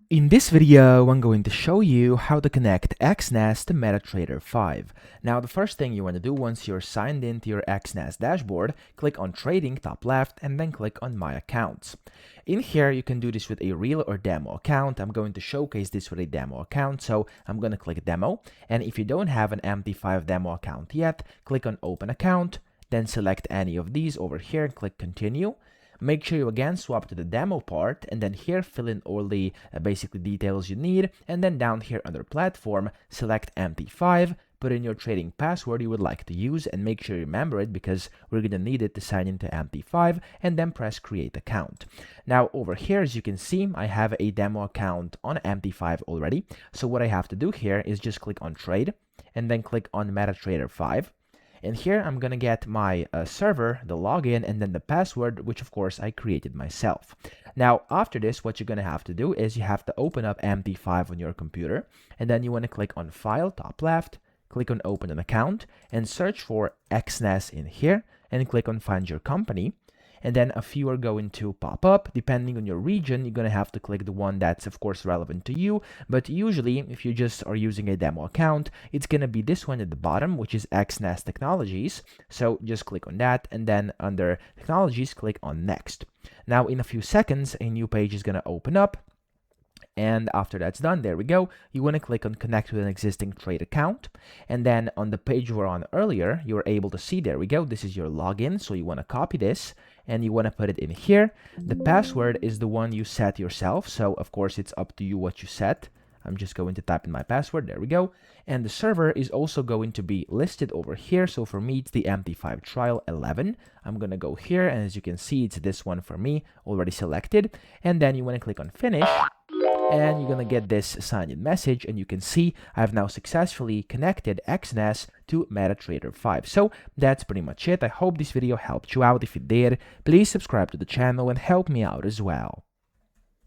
In this video, I'm going to show you how to connect Exness to MetaTrader 5. Now, the first thing you want to do once you're signed into your Exness dashboard, click on Trading top left and then click on My Accounts. In here, you can do this with a real or demo account. I'm going to showcase this with a demo account, so I'm going to click Demo. And if you don't have an MT5 demo account yet, click on Open Account, then select any of these over here and click Continue. Make sure you again swap to the demo part and then here fill in all the basically details you need, and then down here under platform select MT5, put in your trading password you would like to use and make sure you remember it because we're going to need it to sign into MT5, and then press create account. Now over here, as you can see, I have a demo account on MT5 already, so what I have to do here is just click on trade and then click on MetaTrader 5. And here I'm gonna get my server, the login, and then the password, which of course I created myself. Now after this, what you're gonna have to do is you have to open up MT5 on your computer, and then you wanna click on File, top left, click on Open an Account, and search for Exness in here, and click on Find Your Company. And then a few are going to pop up. Depending on your region, you're going to have to click the one that's of course relevant to you, but usually if you just are using a demo account, it's going to be this one at the bottom, which is Exness Technologies. So just click on that, and then under Technologies, click on Next. Now in a few seconds, a new page is going to open up. And after that's done, there we go, you want to click on connect with an existing trade account, and then on the page we were on earlier, you're able to see, there we go, this is your login. So you want to copy this and you want to put it in here. The password is the one you set yourself, so of course it's up to you what you set. I'm just going to type in my password, there we go. And the server is also going to be listed over here. So for me, it's the MT5 Trial 11. I'm gonna go here, and as you can see, it's this one for me, already selected. And then you wanna click on Finish, and you're gonna get this sign-in message, and you can see I've now successfully connected Exness to MetaTrader 5. So that's pretty much it. I hope this video helped you out. If it did, please subscribe to the channel and help me out as well.